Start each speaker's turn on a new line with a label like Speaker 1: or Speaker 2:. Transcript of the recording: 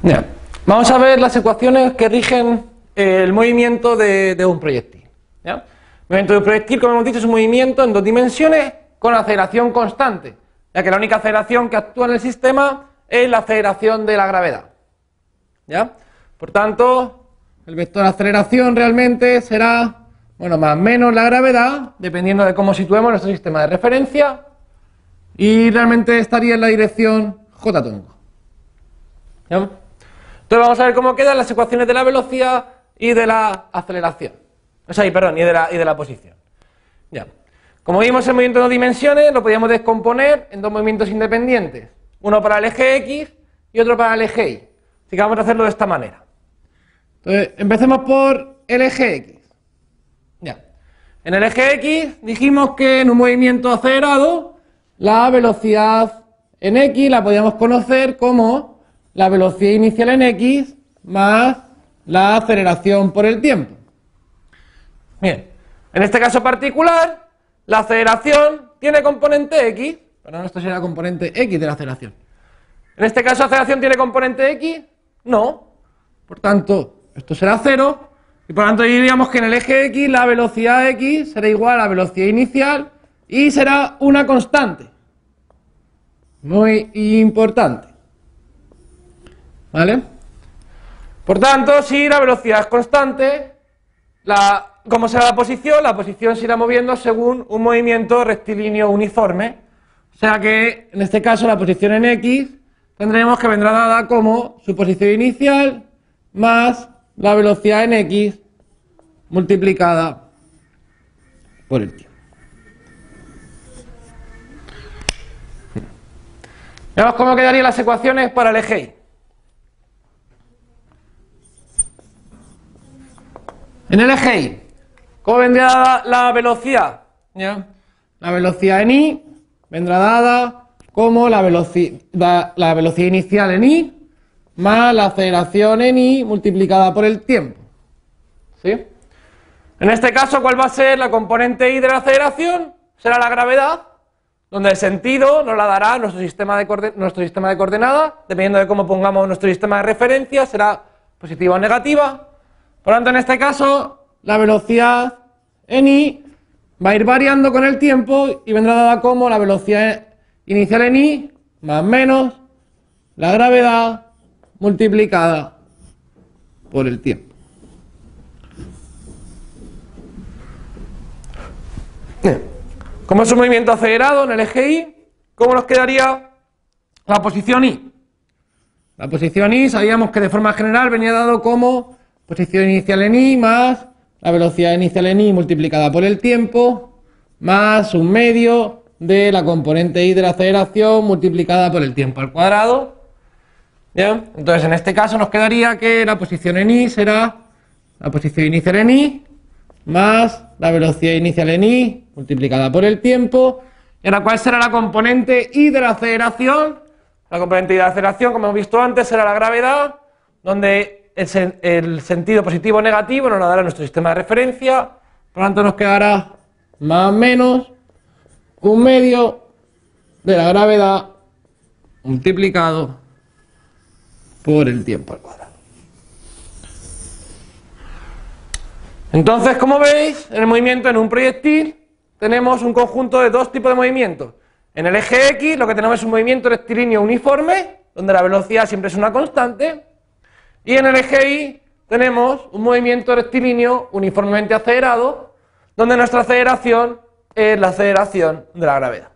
Speaker 1: Ya. Vamos a ver las ecuaciones que rigen el movimiento de un proyectil. ¿Ya? El movimiento de un proyectil, como hemos dicho, es un movimiento en 2 dimensiones con aceleración constante, ya que la única aceleración que actúa en el sistema es la aceleración de la gravedad. ¿Ya? Por tanto, el vector de aceleración realmente será, bueno, más o menos la gravedad, dependiendo de cómo situemos nuestro sistema de referencia, y realmente estaría en la dirección j tónico. ¿Ya? Entonces vamos a ver cómo quedan las ecuaciones de la velocidad y de la aceleración. O sea, perdón, y de la posición. Ya. Como vimos, el movimiento en 2 dimensiones lo podíamos descomponer en 2 movimientos independientes. Uno para el eje X y otro para el eje Y. Así que vamos a hacerlo de esta manera. Entonces, empecemos por el eje X. Ya. En el eje X dijimos que en un movimiento acelerado la velocidad en X la podíamos conocer como la velocidad inicial en X más la aceleración por el tiempo. Bien, en este caso particular, la aceleración tiene componente X, pero esto será componente X de la aceleración. En este caso, ¿la aceleración tiene componente X? No. Por tanto, esto será 0, y por tanto diríamos que en el eje X la velocidad X será igual a la velocidad inicial y será una constante. Muy importante. ¿Vale? Por tanto, si la velocidad es constante, ¿cómo será la posición? La posición se irá moviendo según un movimiento rectilíneo uniforme. O sea que, en este caso, la posición en X tendremos que vendrá dada como su posición inicial más la velocidad en X multiplicada por el tiempo. Veamos cómo quedarían las ecuaciones para el eje Y. En el eje Y, ¿cómo vendría dada la velocidad? ¿Ya? La velocidad en Y vendrá dada como la velocidad inicial en Y más la aceleración en Y multiplicada por el tiempo. ¿Sí? En este caso, ¿cuál va a ser la componente Y de la aceleración? Será la gravedad, donde el sentido nos la dará nuestro sistema de coordenadas, dependiendo de cómo pongamos nuestro sistema de referencia, será positiva o negativa. Por lo tanto, en este caso, la velocidad en Y va a ir variando con el tiempo y vendrá dada como la velocidad inicial en Y más menos la gravedad multiplicada por el tiempo. Bien. Como es un movimiento acelerado en el eje Y, ¿cómo nos quedaría la posición Y? La posición Y sabíamos que de forma general venía dado como posición inicial en Y más la velocidad inicial en Y multiplicada por el tiempo más un medio de la componente Y de la aceleración multiplicada por el tiempo al cuadrado. ¿Ya? Entonces en este caso nos quedaría que la posición en Y será la posición inicial en Y más la velocidad inicial en Y multiplicada por el tiempo. ¿Y ahora cuál será la componente Y de la aceleración? La componente Y de la aceleración, como hemos visto antes, será la gravedad, donde el sentido positivo o negativo nos lo dará nuestro sistema de referencia. Por lo tanto nos quedará más o menos un medio de la gravedad multiplicado por el tiempo al cuadrado. Entonces, como veis, en el movimiento en un proyectil tenemos un conjunto de 2 tipos de movimientos. En el eje X lo que tenemos es un movimiento rectilíneo uniforme, donde la velocidad siempre es una constante, y en el eje Y tenemos un movimiento rectilíneo uniformemente acelerado, donde nuestra aceleración es la aceleración de la gravedad.